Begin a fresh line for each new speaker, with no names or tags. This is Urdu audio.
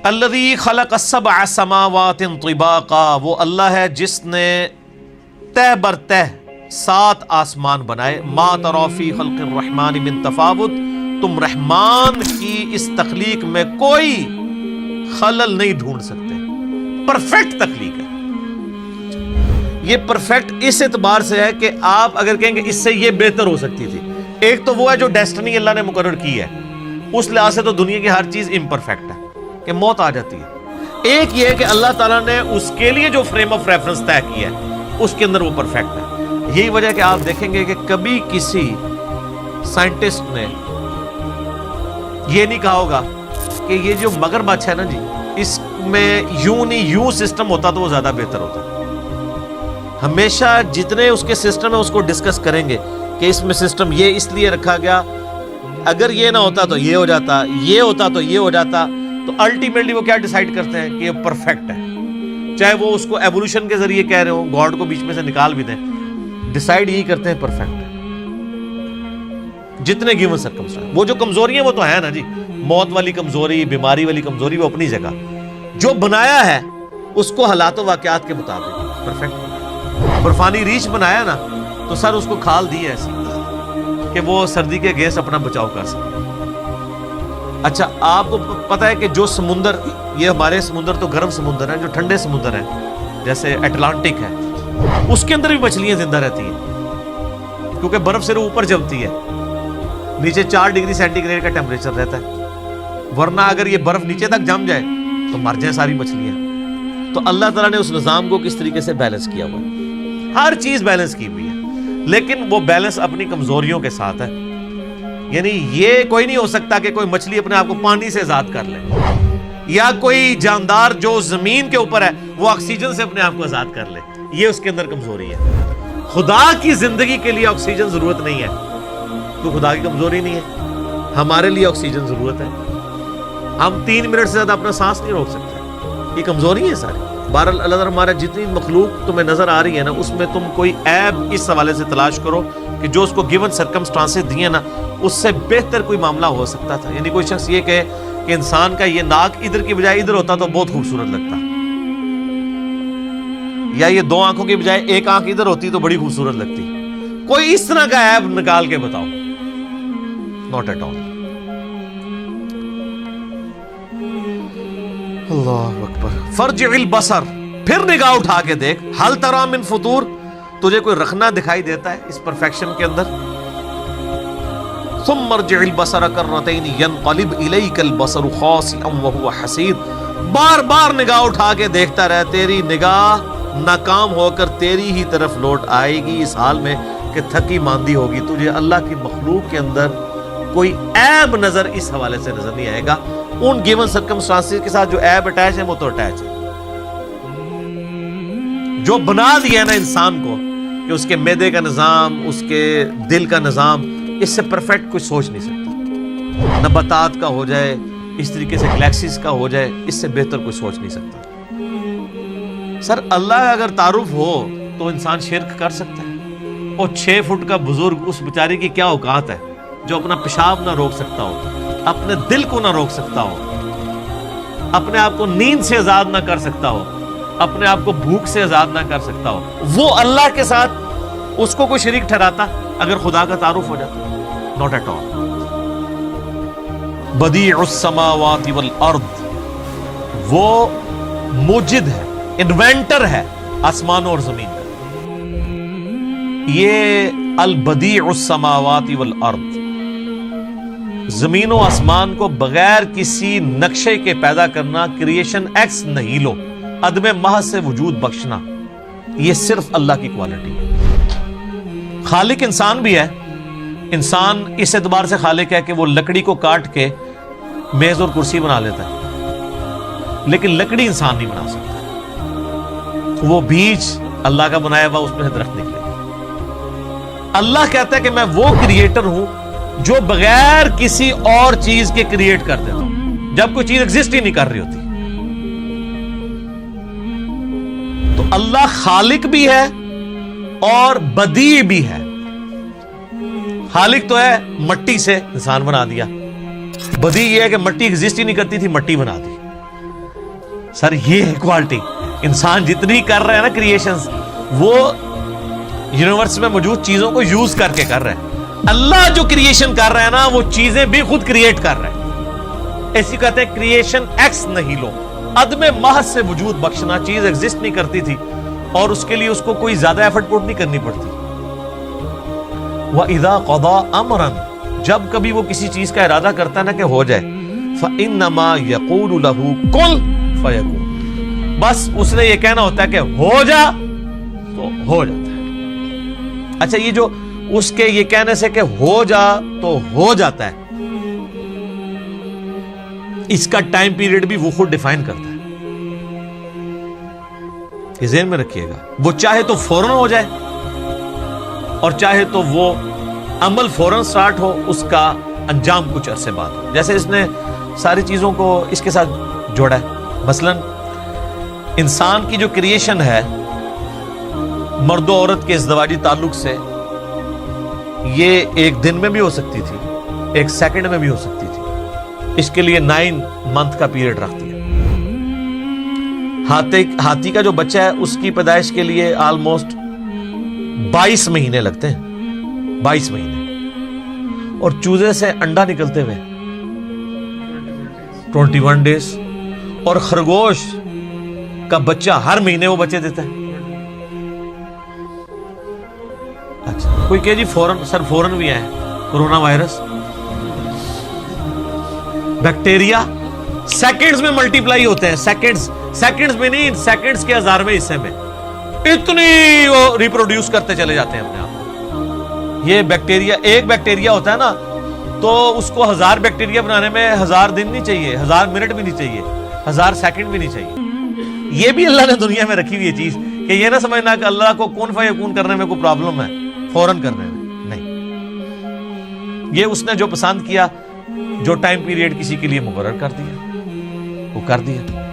الذی خلق السبع سماوات طباقا، وہ اللہ ہے جس نے تہ بر تہ 7 آسمان بنائے. ما تری فی خلق الرحمن من تفاوت، تم رحمان کی اس تخلیق میں کوئی خلل نہیں ڈھونڈ سکتے. پرفیکٹ تخلیق ہے. یہ پرفیکٹ اس اعتبار سے ہے کہ آپ اگر کہیں گے اس سے یہ بہتر ہو سکتی تھی. ایک تو وہ ہے جو ڈیسٹنی اللہ نے مقرر کی ہے، اس لحاظ سے تو دنیا کی ہر چیز امپرفیکٹ ہے کہ موت آ جاتی ہے. ایک یہ ہے کہ اللہ تعالیٰ نے اس کے لیے جو فریم آف ریفرنس طے کیا ہے اس کے اندر وہ پرفیکٹ ہے. یہی وجہ ہے کہ آپ دیکھیں گے کہ کبھی کسی سائنٹسٹ نے یہ نہیں کہا ہوگا کہ یہ جو مگرمچھ ہے نا جی، اس میں یوں نہیں یوں سسٹم ہوتا تو وہ زیادہ بہتر ہوتا. ہمیشہ جتنے اس کے سسٹم ہے اس کو ڈسکس کریں گے کہ اس میں سسٹم یہ اس لیے رکھا گیا، اگر یہ نہ ہوتا تو یہ ہو جاتا، یہ ہوتا تو یہ ہو جاتا. تو الٹیمیٹلی وہ کیا ڈیسائیڈ کرتے ہیں کہ یہ پرفیکٹ ہے. چاہے وہ اس کو ایوولوشن کے ذریعے کہہ رہے ہوں، گاڈ کو بیچ میں سے نکال بھی دیں، ڈیسائیڈ یہی کرتے ہیں پرفیکٹ ہے. جتنے گیون سرکمسٹانس، وہ جو کمزوری ہیں وہ تو ہے نا جی، موت والی کمزوری، بیماری والی کمزوری، وہ اپنی جگہ. جو بنایا ہے اس کو حالات و واقعات کے مطابق پرفیکٹ. برفانی ریچھ بنایا نا تو سر اس کو کھال دی ہے ایسی کہ وہ سردی کے گیس اپنا بچاؤ کر سکے. اچھا آپ کو پتہ ہے کہ جو سمندر، یہ ہمارے سمندر تو گرم سمندر ہیں، جو ٹھنڈے سمندر ہیں جیسے اٹلانٹک ہے، اس کے اندر بھی مچھلیاں زندہ رہتی ہیں کیونکہ برف صرف اوپر جمتی ہے، نیچے 4 ڈگری سینٹی گریڈ کا ٹیمپریچر رہتا ہے. ورنہ اگر یہ برف نیچے تک جم جائے تو مر جائیں ساری مچھلیاں. تو اللہ تعالیٰ نے اس نظام کو کس طریقے سے بیلنس کیا ہوا ہے. ہر چیز بیلنس کی ہوئی ہے، لیکن وہ بیلنس اپنی کمزوریوں کے ساتھ ہے. یعنی یہ کوئی نہیں ہو سکتا کہ کوئی مچھلی اپنے آپ کو پانی سے آزاد کر لے، یا کوئی جاندار جو زمین کے اوپر ہے وہ آکسیجن سے اپنے آپ کو آزاد کر لے. یہ اس کے اندر کمزوری ہے. خدا کی زندگی کے لیے آکسیجن ضرورت نہیں ہے تو خدا کی کمزوری نہیں ہے. ہمارے لیے آکسیجن ضرورت ہے. ہم 3 منٹ سے زیادہ اپنا سانس نہیں روک سکتے. یہ کمزوری ہے ساری. بہرحال اللہ تعالیٰ ہمارا جتنی مخلوق تمہیں نظر آ رہی ہے نا، اس میں تم کوئی عیب اس حوالے سے تلاش کرو کہ جو اس کو گیون سرکمسٹانسز دیے نا اس سے بہتر کوئی معاملہ ہو سکتا تھا. یعنی کوئی شخص یہ کہے کہ انسان کا یہ ناک ادھر کی بجائے ادھر ہوتا تو بہت خوبصورت لگتا، یا یہ 2 آنکھوں کی بجائے 1 آنکھ ادھر ہوتی تو بڑی خوبصورت لگتی. کوئی اس طرح کا عیب نکال کے بتاؤ. Not at all. اللہ اکبر. فرجع البصر، پھر نگاہ اٹھا کے دیکھ. ہل تری من فطور، تجھے کوئی رخنا دکھائی دیتا ہے اس پرفیکشن کے اندر؟ ثم ارجع البصر کرتین ينقلب الیک البصر خاسئا وهو حسیر. بار بار نگاہ اٹھا کے دیکھتا رہ، تیری نگاہ ناکام ہو کر تیری ہی طرف لوٹ آئے گی اس حال میں کہ تھکی ماندی ہوگی. تجھے اللہ کی مخلوق کے اندر کوئی عیب نظر اس حوالے سے نظر نہیں آئے گا. ان گیون سرکمسٹانسز کے ساتھ جو عیب اٹیچ ہے وہ تو اٹیچ ہے. جو بنا دیا ہے نا انسان کو کہ اس کے معدے کا نظام، اس کے دل کا نظام، اس سے پرفیکٹ کوئی سوچ نہیں سکتا. نباتات کا ہو جائے، اس طریقے سے گلیکسیز کا ہو جائے، اس سے بہتر کوئی سوچ نہیں سکتا. سر اللہ کا اگر تعارف ہو تو انسان شرک کر سکتا ہے. اور 6 فٹ کا بزرگ، اس بیچارے کی کیا اوقات ہے جو اپنا پیشاب نہ روک سکتا ہو، اپنے دل کو نہ روک سکتا ہو، اپنے آپ کو نیند سے آزاد نہ کر سکتا ہو، اپنے آپ کو بھوک سے آزاد نہ کر سکتا ہو. وہ اللہ کے ساتھ اس کو کوئی شریک ٹھہراتا اگر خدا کا تعارف ہو جاتا؟ Not at all. بدیع السماوات والارض، وہ موجد ہے، انوینٹر ہے آسمانوں اور زمین کا. یہ البدیع السماوات والارض، زمین و آسمان کو بغیر کسی نقشے کے پیدا کرنا، کریشن ایکس نہیلو، عدم محض سے وجود بخشنا، یہ صرف اللہ کی کوالٹی ہے. خالق انسان بھی ہے. انسان اس اعتبار سے خالق ہے کہ وہ لکڑی کو کاٹ کے میز اور کرسی بنا لیتا ہے، لیکن لکڑی انسان نہیں بنا سکتا. وہ بیج اللہ کا بنایا ہوا، اس میں سے درخت نکلے. اللہ کہتا ہے کہ میں وہ کریٹر ہوں جو بغیر کسی اور چیز کے کریٹ کر دیتا ہوں جب کوئی چیز ایگزسٹ ہی نہیں کر رہی ہوتی. تو اللہ خالق بھی ہے اور بدیع بھی ہے. خالق تو ہے، مٹی سے انسان بنا دیا. بدیع یہ ہے کہ مٹی ایگزسٹ ہی نہیں کرتی تھی، مٹی بنا دی. سر یہ ہے کوالٹی. انسان جتنی کر رہے ہیں نا کریشنز، وہ یونیورس میں موجود چیزوں کو یوز کر کے کر رہے ہیں. اللہ جو کریشن کر رہے ہیں نا، وہ چیزیں بھی خود کریٹ کر رہے ہیں. ایسی کہتے ہیں کریشن ایکس نہیں لو، عدم محض سے وجود بخشنا. چیز ایگزسٹ نہیں کرتی تھی اور اس کے لیے اس کو کوئی زیادہ ایفرٹ پٹ نہیں کرنی پڑتی. وَإِذَا قَضَى أَمْرًا، جب کبھی وہ کسی چیز کا ارادہ کرتا ہے نا کہ ہو جائے، فَإِنَّمَا يَقُولُ لَهُ كُن فَيَكُونُ، بس اس نے یہ کہنا ہوتا ہے کہ ہو جا تو ہو جاتا ہے. اچھا، یہ جو اس کے یہ کہنے سے کہ ہو جا تو ہو جاتا ہے، اس کا ٹائم پیریڈ بھی وہ خود ڈیفائن کرتا ہے. یہ ذہن میں رکھیے گا. وہ چاہے تو فوراً ہو جائے اور چاہے تو وہ عمل فوراً سٹارٹ ہو، اس کا انجام کچھ عرصے بعد ہو. جیسے اس نے ساری چیزوں کو اس کے ساتھ جوڑا ہے. مثلا انسان کی جو کریشن ہے مرد و عورت کے ازدواجی تعلق سے، یہ ایک دن میں بھی ہو سکتی تھی، ایک سیکنڈ میں بھی ہو سکتی تھی. اس کے لیے 9 منتھ کا پیریڈ رکھ دیا. ہاتھی کا جو بچہ ہے اس کی پیدائش کے لیے آلموسٹ 22 مہینے لگتے ہیں، 22 مہینے. اور چوزے سے انڈا نکلتے ہوئے 21 ڈیز. اور خرگوش کا بچہ ہر مہینے وہ بچے دیتا ہے. اچھا، کوئی کہ جی فوراً، سر فوراً بھی آئے کورونا وائرس. بیکٹیریا سیکنڈز میں ملٹیپلائی ہوتے ہیں، سیکنڈز میں نہیں، سیکنڈز کے 1000ویں حصے میں اتنی وہ ریپروڈیوس کرتے چلے جاتے ہیں اپنے آپ. یہ بیکٹیریا، ایک بیکٹیریا ہوتا ہے نا، تو اس کو 1000 بیکٹیریا بنانے میں 1000 دن نہیں چاہیے، 1000 منٹ بھی نہیں چاہیے، 1000 سیکنڈ بھی نہیں چاہیے. یہ بھی اللہ نے دنیا میں رکھی ہوئی ہے چیز، کہ یہ نہ سمجھنا کہ اللہ کو کون فیکون کرنے میں کوئی پرابلم ہے فوراً کرنے میں، نہیں. یہ اس نے جو پسند کیا، جو ٹائم پیریڈ کسی کے لیے مقرر کر دیا، وہ کر دیا.